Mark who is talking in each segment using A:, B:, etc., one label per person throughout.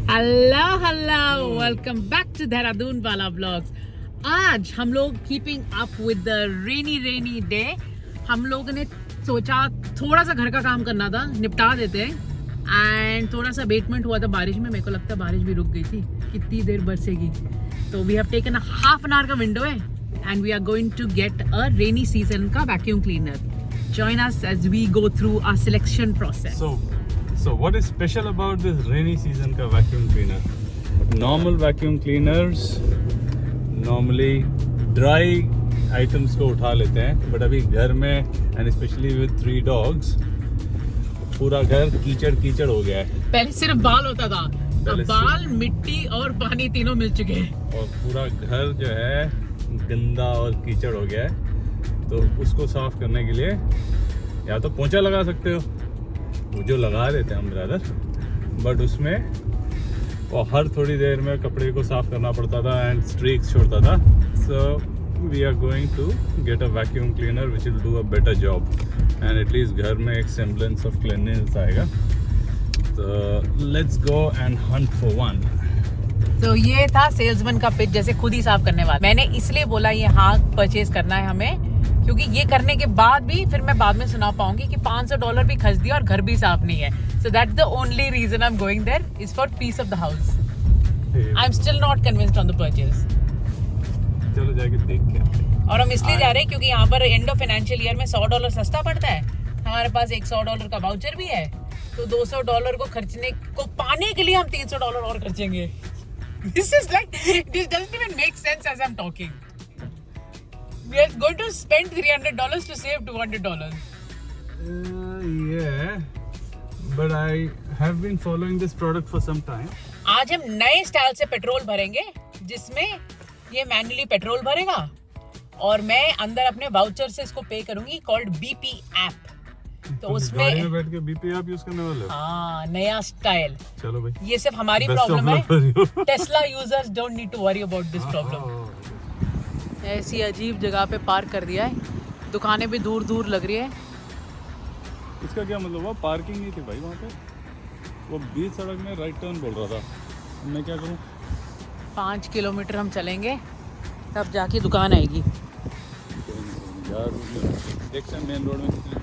A: Hello welcome back to Dehradun वाला blogs. आज हम लोग keeping up with the rainy day. हम लोगों ने सोचा थोड़ा सा घर का काम करना था, निपटा देते हैं। एंड थोड़ा सा अबेटमेंट हुआ था बारिश में, मेरे को लगता है बारिश भी रुक गई थी, कितनी देर बरसेगी। तो we have taken half an hour का विंडो है and we are going to get a rainy season का vacuum cleaner. Join us as we go through our selection process.
B: So what is special about this rainy season का vacuum cleaner? Normal vacuum cleaners normally dry items को उठा लेते हैं, but अभी घर में and especially with 3 dogs पूरा घर कीचड़ हो गया है।
A: पहले सिर्फ बाल होता था, अब बाल, मिट्टी और पानी तीनों मिल चुके हैं
B: और पूरा घर जो है गंदा और कीचड़ हो गया है। तो उसको साफ करने के लिए या तो पोंछा लगा सकते हो, वो जो लगा देते हैं हम ब्रदर, बट उसमें वो हर थोड़ी देर में कपड़े को साफ करना पड़ता था एंड स्ट्रीक्स छोड़ता था। So we are going to get a vacuum cleaner which will do a better job and at least घर में एक सेम्बलेंस ऑफ क्लीननेस आएगा। तो let's go and hunt for one.
A: तो ये था सेल्समैन का पिच, जैसे खुद ही साफ करने वाला। मैंने इसलिए बोला ये हाँ परचेज करना है हमें, क्योंकि ये करने के बाद भी फिर मैं बाद में सुना पाऊंगी कि $500 भी खर्च दिया और घर भी साफ नहीं है। So that's the only reason I am going there is for peace of the house. I am still not convinced on the purchase.
B: चलो जाके देख के।
A: और हम इसलिए जा रहे हैं क्योंकि यहाँ पर एंड ऑफ फाइनेंशियल ईयर में $100 सस्ता पड़ता है। हमारे पास एक $100 का वाउचर भी है, तो $200 को खर्चने को पाने के लिए हम $300 और खर्चेंगे। This is like, this doesn't even make sense as I'm talking. We are going to spend $300 to save $200.
B: Yeah, but I have been following this product for some time.
A: आज हम नए स्टाइल से पेट्रोल भरेंगे, जिसमें ये manually petrol भरेगा और मैं अंदर अपने वाउचर से इसको पे करूंगी, कॉल्ड BP ऐप। तो उसमें
B: गाड़ी में बैठ के BP ऐप यूज करने वाले हो?
A: हाँ, नया स्टाइल।
B: चलो भाई,
A: ये सिर्फ हमारी प्रॉब्लम है। Tesla users don't need to worry about this problem. ऐसी अजीब जगह पे पार्क कर दिया है, दुकानें भी दूर दूर लग रही है।
B: इसका क्या मतलब हुआ? पार्किंग नहीं थी भाई वहाँ पे, वो बीच सड़क में राइट टर्न बोल रहा था। मैं क्या करूँ?
A: 5 किलोमीटर हम चलेंगे तब जाके दुकान आएगी
B: यार। देखते हैं मेन रोड में कितने।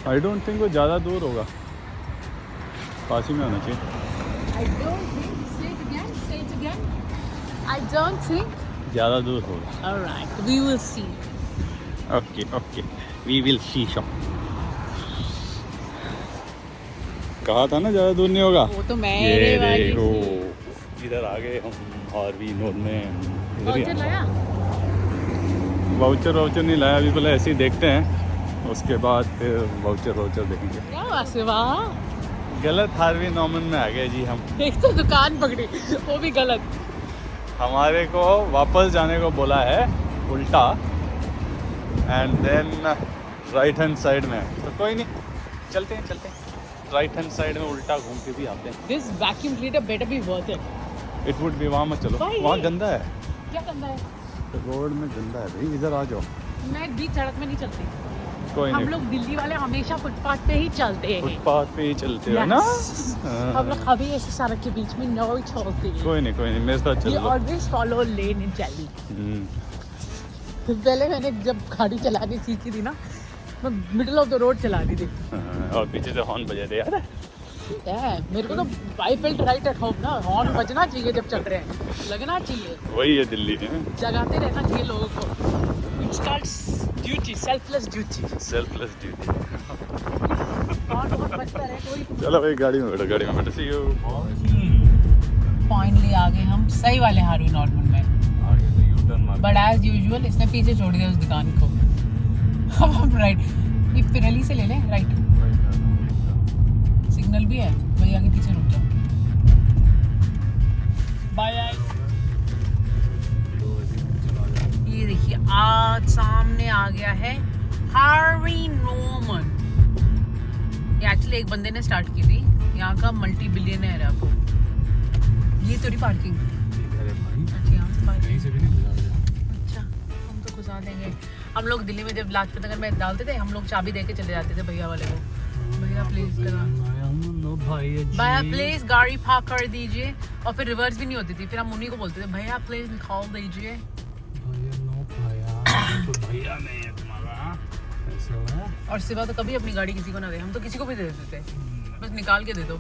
B: आई डोंट थिंक वो ज़्यादा दूर होगा, पास ही में होना चाहिए।
A: I don't think
B: ज़्यादा दूर होगा।
A: Alright, we will see.
B: Okay we will see shop. कहा था ना ज़्यादा दूर नहीं होगा।
A: वो तो मैं
B: ये देखो इधर आ गए हम आरवी नोड में।
A: वाउचर लाया?
B: वाउचर नहीं लाया अभी, पहले ऐसे ही देखते हैं, उसके बाद फिर वाउचर देखेंगे।
A: क्या बात है, वाह।
B: गलत हार्वी नॉर्मन में आ गए जी हम।
A: एक तो दुकान पकड़ी, वो भी गलत।
B: हमारे को वापस जाने को बोला है उल्टा, and then right hand side में। तो कोई नहीं, चलते हैं राइट हैंड साइड में उल्टा घूम के भी आते हैं।
A: This vacuum cleaner better be worth
B: it would be. वहाँ मत चलो, वहाँ गंदा है।
A: क्या गंदा है?
B: रोड में गंदा है भाई, इधर आ जाओ।
A: मैं बीच सड़क में नहीं चलती।
B: कोई
A: हम
B: नहीं,
A: लोग दिल्ली वाले हमेशा फुटपाथ पे ही चलते हैं।
B: फुटपाथ पे ही चलते हो ना।
A: हम लोग कभी ऐसे सड़क के बीच में नहीं चलते।
B: कोई नहीं मेरे साथ चल लो।
A: ऑलवेज फॉलो लेन इन दिल्ली। पहले मैंने जब गाड़ी चलानी सीखी थी ना, मैं मिडिल ऑफ द रोड चला दी थी।
B: और पीछे से हॉर्न बजे थे यार।
A: मेरे को तो I felt right at home ना, हॉर्न बजना चाहिए जब चल रहे हैं, लगना चाहिए।
B: वही है दिल्ली में,
A: जगाते रहना चाहिए लोगों को। It's called duty, selfless duty. Horn बजता रहे कोई।
B: चलो भाई गाड़ी में बैठो सी यू।
A: फाइनली आ गए हम सही वाले हार्वी नॉर्मन में।
B: आगे से यू टर्न मार।
A: बट एज यूजुअल इसने पीछे छोड़ दिया उस दुकान को। अब हम राइट, ये पिरली से ले लें राइट। सिग्नल भी है, वही आगे पीछे रुक जाओ। बाय। ये देखिए आज सामने आ गया है हार्वी नॉर्मन। ये एक्चुअली एक बंदे ने स्टार्ट की थी, यहाँ का मल्टी बिलियनर है। आपको ये थोड़ी पार्किंग। अच्छा यहाँ से पार्किंग। अच्छा हम तो घुसा देंगे। हम लोग दिल्ली में जब लाजपत नगर में डालते थे, हम लोग चाबी दे के चले जाते थे भैया वाले को, भैया प्लीज करा।
B: नो भैया जी
A: भैया प्लीज गाड़ी पार्क कर दीजिए, और फिर रिवर्स भी नहीं होती थी, फिर हम उन्हीं को बोलते थे भैया प्लीज निकाल दीजिए।
B: भैया नो भैया तो भैया नहीं है तुम्हारा ऐसा है।
A: और सिवा तो कभी अपनी गाड़ी किसी को ना दे, हम तो किसी को भी दे देते थे, बस निकाल के दे दो।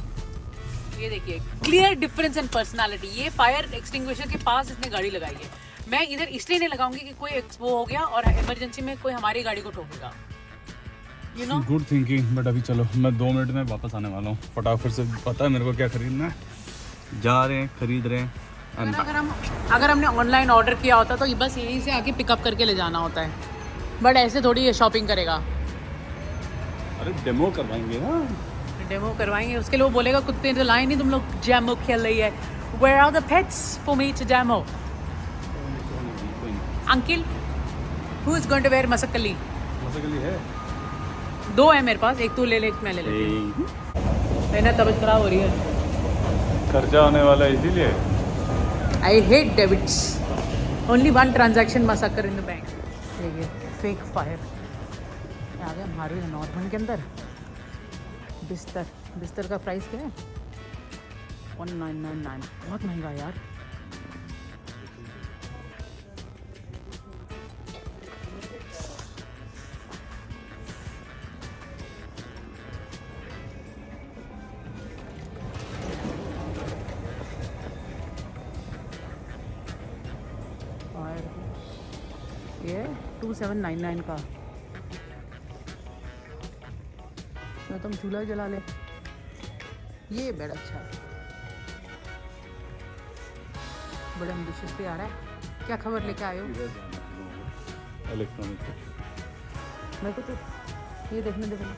A: ये देखिए क्लियर डिफरेंस इन पर्सनालिटी। ये फायर एक्सटिंग्विशर के पास इसने गाड़ी लगाई है, मैं इधर इसलिए नहीं लगाऊंगी कि कोई वो हो गया और इमरजेंसी में कोई हमारी गाड़ी को ठोकेगा, you know.
B: Good thinking. But अभी चलो मैं 2 मिनट में वापस आने वाला हूँ, फटाफट से पता है मेरे को क्या खरीदना है, जा रहे हैं खरीद रहे हैं।
A: अगर हमने ऑनलाइन ऑर्डर किया होता तो बस यहीं से आके पिकअप करके ले जाना होता है, बट ऐसे थोड़ी ये शॉपिंग करेगा।
B: अरे डेमो करवाएंगे ना,
A: डेमो करवाएंगे, उसके लिए वो बोलेगा कुत्ते तो लाए नहीं तुम लोग, जैमो खेल रही है। Where are the pets for me to demo? Uncle, who is going to wear masakali?
B: Masakali है
A: 2 है मेरे पास, एक तू ले ले, एक मैं ले लेती हूँ। मेरी तबीयत खराब हो रही है,
B: खर्चा होने वाला है इसीलिए।
A: I hate debits. Only one transaction must occur in the bank. देखिए फेक फायर आ गया हमारे नॉर्मन के अंदर। बिस्तर का प्राइस क्या है? 1999, बहुत महंगा है यार। और ये 2799 का, तो तुम चूल्हा जला ले, ये बेड अच्छा है, बड़े एम्बिशियस पे आ रहा है। क्या खबर लेके आए हो?
B: इलेक्ट्रॉनिक
A: मेरे को तो ये देखने दे पहले।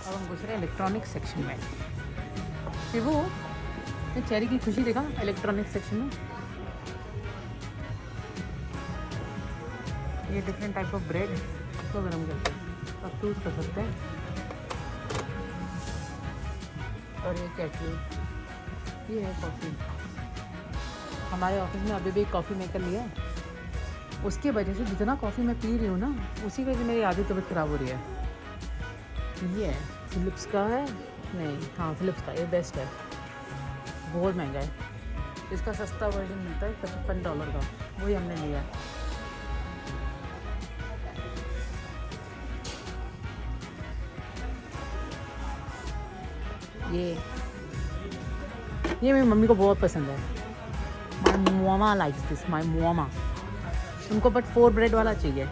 A: अब हम घुस रहे हैं इलेक्ट्रॉनिक सेक्शन में। शिवू, ये चेरी की खुशी देखा इलेक्ट्रॉनिक सेक्शन में। ये डिफरेंट टाइप ऑफ ब्रेड, इसको गर्म करते हैं, आप चूज कर सकते हैं। और ये कैटल, ये है कॉफ़ी। हमारे ऑफिस में अभी भी एक कॉफ़ी मेकर लिया है, उसकी वजह से जितना कॉफ़ी मैं पी रही हूँ ना, उसी वजह से मेरी आधी तबीयत ख़राब हो रही है। ये है फिलिप्स का है, नहीं हाँ फिलिप्स का, ये बेस्ट है, बहुत महंगा है। इसका सस्ता वर्जन मिलता है $55 का, वही हमने लिया है। ये मेरी मम्मी को बहुत पसंद है। माई मोमा लाइक्स दिस, माई मोमा। उनको बट 4 ब्रेड वाला चाहिए।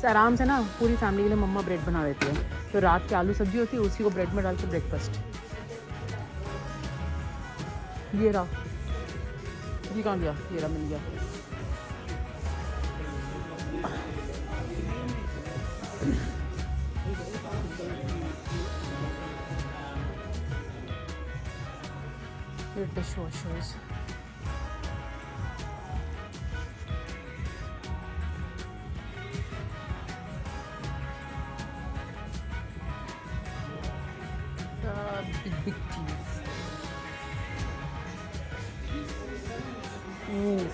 A: तो आराम से ना पूरी फैमिली के लिए मम्मा ब्रेड बना देती है, तो रात की आलू सब्जी होती है उसी को ब्रेड में डाल के ब्रेकफास्ट। ये रहा, ये कहाँ गया? ये रहा, मिल गया। Your dishwashers. Big cheese.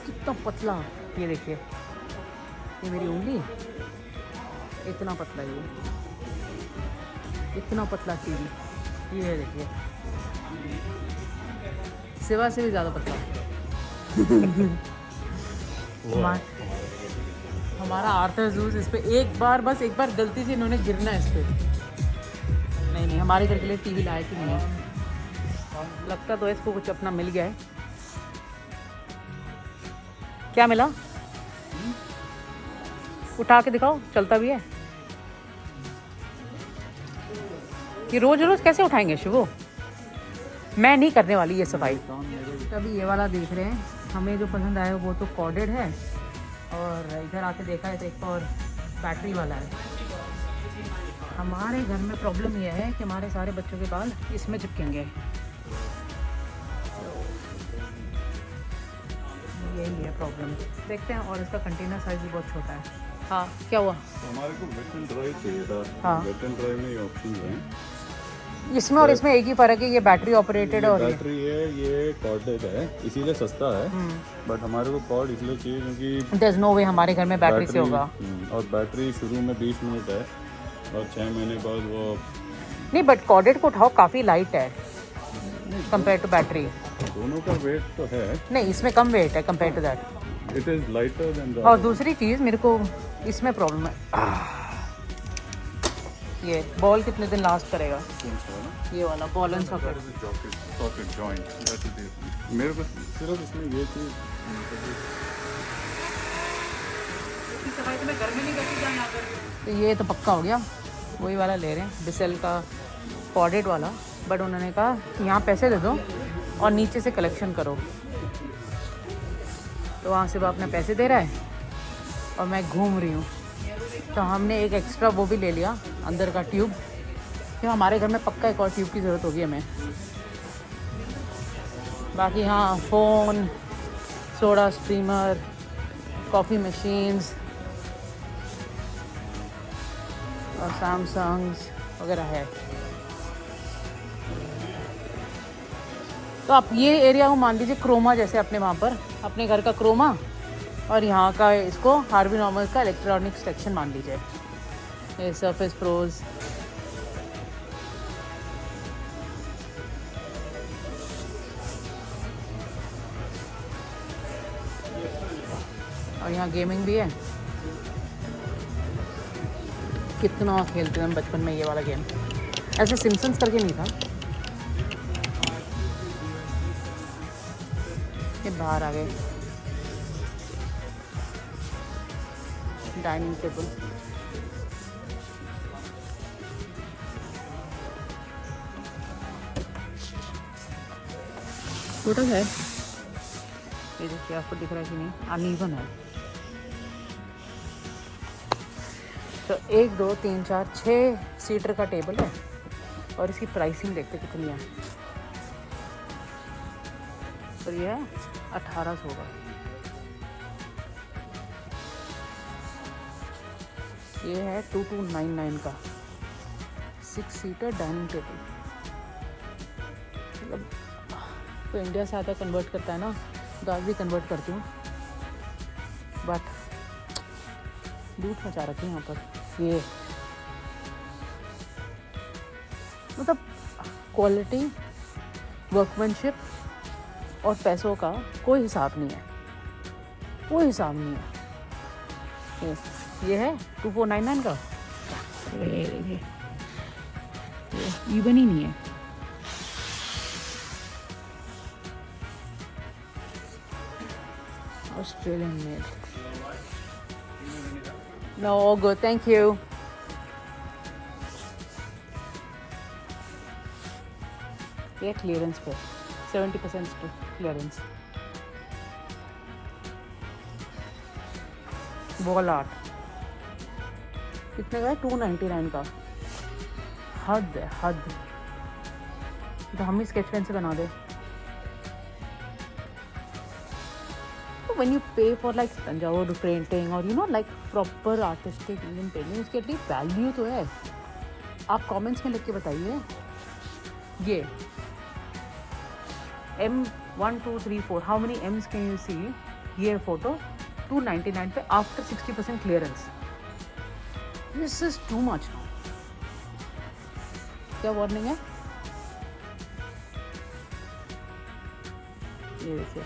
A: कितना पतला, ये देखिए, ये मेरी उंगली इतना पतला, ये इतना पतला चीज़, ये देखिए, सेवा से भी ज़्यादा पतला। हमारा आर्थर जूस इस पे एक बार गलती से इन्होंने गिरना है इस पे। नहीं हमारे घर के लिए टीवी लाया कि नहीं है, लगता तो इसको कुछ अपना मिल गया है। क्या मिला? उठा के दिखाओ, चलता भी है। ये रोज रोज कैसे उठाएंगे शिवो? मैं नहीं करने वाली ये सफाई। अभी ये वाला देख रहे हैं, हमें जो पसंद आया वो तो कॉर्डेड है, और इधर आके देखा है तो एक और बैटरी वाला है। हमारे घर में प्रॉब्लम यह है कि हमारे सारे बच्चों के बाल इसमें चिपकेंगे, यही है प्रॉब्लम। देखते हैं, और इसका कंटेनर साइज भी बहुत छोटा है। हाँ क्या हुआ?
B: हमारे को वेट एंड ड्राई चाहिए था।
A: हाँ
B: वेट एंड ड्राई में ऑप्शन है,
A: इसमें और इसमें एक ही फर्क है, ये बैटरी ऑपरेटेड है और ये
B: बैटरी है, ये कॉर्डेड है, इसीलिए सस्ता है। बट हमारे को कॉर्ड इसलिए चाहिए क्योंकि
A: देयर इज नो वे हमारे घर में बैटरी से होगा।
B: और बैटरी शुरू में 20 मिनट है और 6 महीने बाद वो
A: नहीं, बट कॉर्डेड को उठाओ काफ़ी लाइट है कंपेयर टू बैटरी।
B: दोनों का वेट तो है,
A: नहीं, इसमें कम वेट है compare to that.
B: It is lighter than
A: और दूसरी चीज़ मेरे को इसमें प्रॉब्लम है, ये बॉल कितने दिन लास्ट करेगा, ये वाला ball and socket.
B: Socket joint मेरे को सिर्फ इसमें ये चीज़
A: तो ये तो पक्का हो गया, वही वाला ले रहे हैं बिसेल का कॉर्डेड वाला। बट उन्होंने कहा कि यहाँ पैसे दे दो और नीचे से कलेक्शन करो, तो वहाँ से वो अपने पैसे दे रहा है और मैं घूम रही हूँ। तो हमने एक एक्स्ट्रा वो भी ले लिया अंदर का ट्यूब, क्योंकि हमारे घर में पक्का एक और ट्यूब की ज़रूरत होगी हमें। बाकी हाँ, phone, soda streamer, coffee machines और सैमसंग्स वगैरह है। तो आप ये एरिया को मान लीजिए क्रोमा, जैसे अपने वहाँ पर अपने घर का क्रोमा, और यहाँ का इसको हार्वी नॉर्मल का इलेक्ट्रॉनिक सेक्शन मान लीजिए। ये सरफेस प्रोज, और यहाँ गेमिंग भी है। कितना खेलते थे हम बचपन में ये वाला गेम, ऐसे सिम्पसन्स करके नहीं था। ये बाहर आ गए, डाइनिंग टेबल। छोटा है ये, देखिए आपको दिख रहा है कि नहीं, अनइवन है। तो 1 2 3 4 6 सीटर का टेबल है और इसकी प्राइसिंग देखते कितनी है। और ये 1800 का। ये है 2299 का 6 सीटर डाइनिंग टेबल। मतलब तो इंडिया से आता कन्वर्ट करता है ना, तो आज भी कन्वर्ट करती हूँ, बट लूट मचा रखी है यहाँ पर। ये मतलब क्वालिटी, वर्कमैनशिप और पैसों का कोई हिसाब नहीं है, कोई हिसाब नहीं है। ये है 2499 का, ये इवन ही नहीं है। Australian made, no good, thank you. ये क्लियरेंस पे 70% क्लियरेंस। वॉल आर्ट कितने का है? 299 का। हद है, हद। तो हम ही स्केच पेन से बना दे। तो व्हेन यू पे फॉर लाइक तंजावुर पेंटिंग और you know like proper artistic Indian painting, उसके एटलीस्ट वैल्यू तो है। आप कमेंट्स में लिख के बताइए। ये M1 2 3 4 how many M's can you see? ये फोटो 299 पे after 60% clearance. This is too much. क्या वार्निंग है? ये देखिए,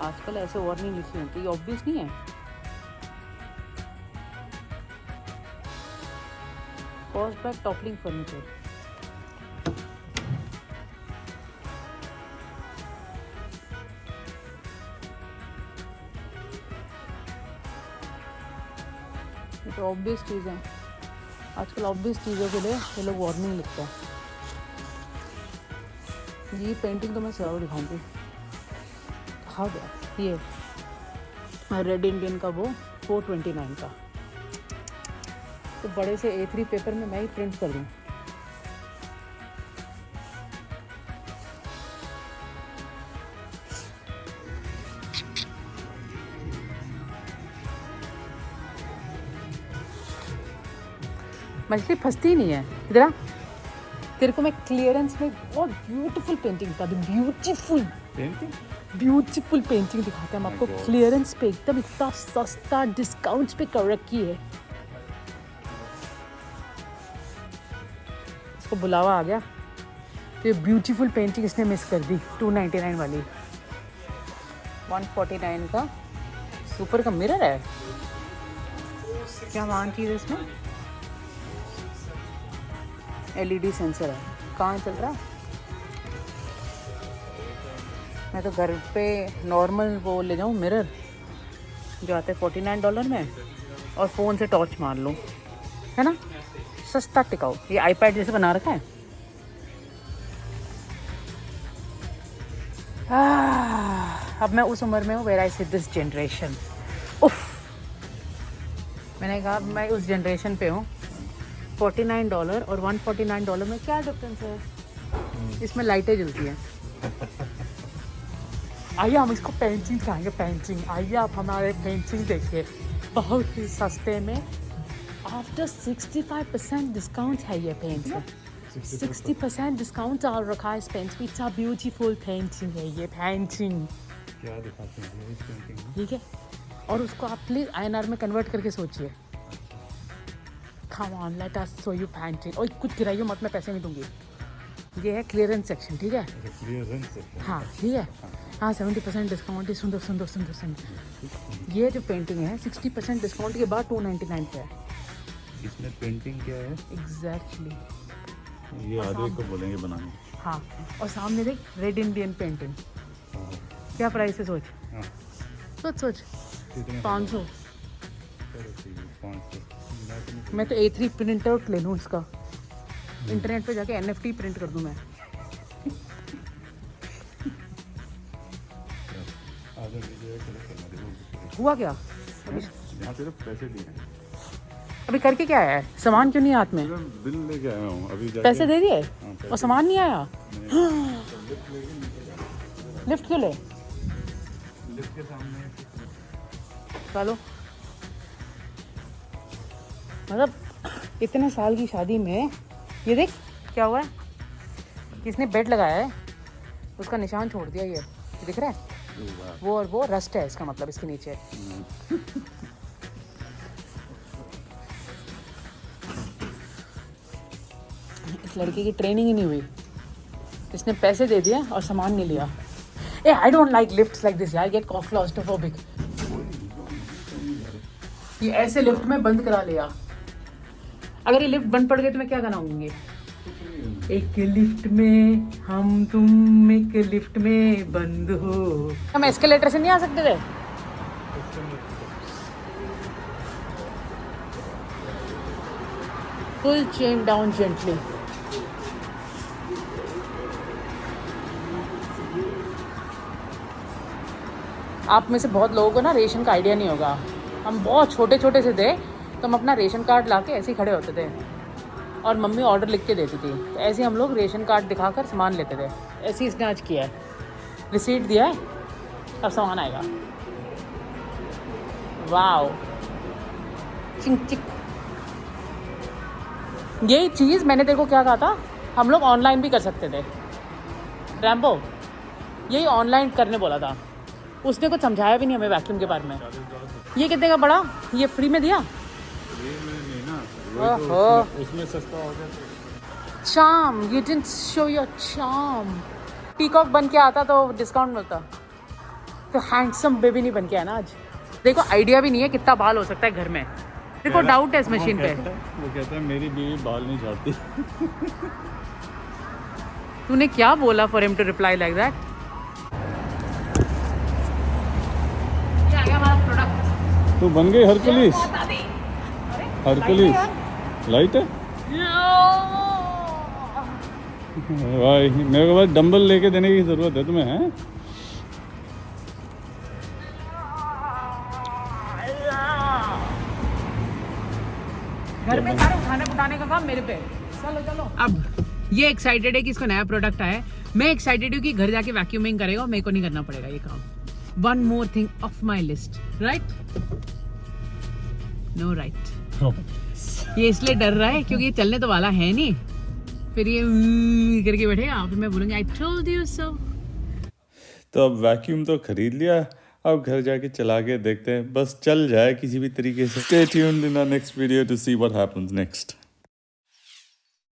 A: आजकल ऐसे वार्निंग लिखी होती है, ऑब्वियस नहीं है। Cost back toppling furniture. तो ऑब्वियस चीज़ है, आजकल ऑब्वियस चीज़ों के लिए ये लोग वार्निंग लिखते हैं। ये पेंटिंग तो मैं ज़रूर दिखाऊंगी। हाँ ये रेड इंडियन का वो 429 का। तो बड़े से A3 पेपर में मैं ही प्रिंट कर दूँ। मछली फंसती नहीं है इधर। तेरे को मैं क्लियरेंस में बहुत ब्यूटीफुल पेंटिंग दिखा दूँ, ब्यूटीफुल पेंटिंग दिखाते हैं हम आपको। क्लियरेंस पे एकदम इतना सस्ता डिस्काउंट्स पे कर रखी है। इसको बुलावा आ गया तो ये ब्यूटीफुल पेंटिंग इसने मिस कर दी। 299 वाली 149 का सुपर का मिरर है। क्या मान चीज़ है इसमें? LED सेंसर है। कहाँ चल रहा है? मैं तो घर पे नॉर्मल वो ले जाऊँ मिरर जो आते हैं $49 में, और फ़ोन से टॉर्च मार लूँ, है ना? सस्ता टिकाऊ। ये iPad जैसे बना रखा है। अब मैं उस उम्र में हूँ where I see this generation. उफ, मैंने कहा मैं उस जनरेशन पे हूँ। $49 और $149 में क्या डिफरेंस है? इसमें लाइटें जलती हैं। आइए हम इसको पेंटिंग खाएंगे, पेंटिंग। आइए आप हमारे पेंटिंग देखिए, बहुत ही सस्ते में। आफ्टर 65% डिस्काउंट है ये पेंट। 60% डिस्काउंट डाल रखा है इस पेंट पे। इट्स अ ब्यूटीफुल पेंटिंग है ये पेंटिंग।
B: क्या दिखाते हैं इस पेंटिंग में?
A: ठीक है, और उसको आप प्लीज INR में कन्वर्ट करके सोचिए। Come on, let us show you painting। और कुछ गिराइए मत, मैं पैसे नहीं दूंगी। ये है क्लियरेंस सेक्शन, ठीक है?
B: क्लियरेंस सेक्शन,
A: हाँ ठीक है। हाँ 70% डिस्काउंट है। सुंदर सुंदर सुंदर सुंदर। ये जो पेंटिंग है 60% डिस्काउंट के बाद 299 पे है।
B: इसमें पेंटिंग क्या है?
A: एग्जैक्टली
B: ये आधे को बोलेंगे बनाने।
A: हाँ, और सामने देख रेड इंडियन पेंटिंग। क्या प्राइस है? सोच सोच। 500। मैं तो A3 प्रिंट आउट ले लूँ इसका, इंटरनेट पे जाके NFT प्रिंट कर दूँ मैं। हुआ क्या?
B: यहाँ सिर्फ पैसे दिए हैं।
A: अभी करके क्या आया है? सामान क्यों नहीं हाथ में?
B: बिल लेके आया हूँ अभी जाके।
A: पैसे दे दिए
B: पैसे
A: और सामान नहीं आया? लिफ्ट क्यों ले?
B: लिफ्ट के सामने
A: चलो, मतलब इतने साल की शादी में ये देख क्या हुआ है। किसने बेड लगाया है उसका निशान छोड़ दिया। ये दिख रहा है? वो और वो रस्ट है इसका मतलब इसके नीचे। इस लड़की की ट्रेनिंग ही नहीं हुई, इसने पैसे दे दिए और सामान नहीं लिया। Uh I don't like lifts like this, I get claustrophobic. ये ऐसे लिफ्ट में बंद करा लिया। अगर ये लिफ्ट बंद पड़ गई तो मैं क्या बनाऊंगी? एक लिफ्ट में हम तुम, एक लिफ्ट में बंद हो। हम एस्केलेटर से नहीं आ सकते थे? Full chain down gently. आप में से बहुत लोगों को ना रेशन का आइडिया नहीं होगा। हम बहुत छोटे छोटे से थे तो हम अपना रेशन कार्ड लाके ऐसे ही खड़े होते थे और मम्मी ऑर्डर लिख के देती थी, तो ऐसे हम लोग रेशन कार्ड दिखाकर सामान लेते थे। ऐसे ही इसने आज किया है, रिसीट दिया है, अब सामान आएगा। वाओ, चिंक चिक। यही चीज़ मैंने तेरे को क्या कहा था, हम लोग ऑनलाइन भी कर सकते थे। रैम्बो यही ऑनलाइन करने बोला था, उसने कुछ समझाया भी नहीं हमें वैक्यूम के बारे में। ये कितने का पड़ा? ये फ्री में दिया?
B: उसमें सस्ता हो गया।
A: Charm, you didn't show your charm. Peacock बन के आता तो डिस्काउंट मिलता, तो हैंडसम बेबी नहीं बन के आया ना आज। देखो आइडिया भी नहीं है कितना बाल हो सकता है घर में। देखो डाउट है इस मशीन पे।
B: वो कहता है मेरी बीवी बाल नहीं झाड़ती।
A: तूने क्या बोला for him to reply like that? ये आ गया हमारा प्रोडक्ट।
B: तू बन गई हरकुलिस। हरकुलिस लाइट है भाई। मेरे को बस डंबल लेके देने की जरूरत है तुम्हें, हैं?
A: घर में सारे खाने उठाने का काम मेरे पे। चलो चलो। अब ये एक्साइटेड है कि इसका नया प्रोडक्ट आया है। मैं एक्साइटेड हूँ कि घर जाके वैक्यूमिंग करेगा और मेरे को नहीं करना पड़ेगा ये काम। One more thing of my list, right? No right. ये इसलिए डर रहा है क्योंकि ये चलने तो वाला है नहीं। फिर ये करके बैठेगा, फिर मैं बोलूँगी आई टोल्ड यू सो।
C: तो अब वैक्यूम तो खरीद लिया, अब घर जाके चला के देखते हैं, बस चल जाए किसी भी तरीके से। Stay tuned in our next video to see what happens next.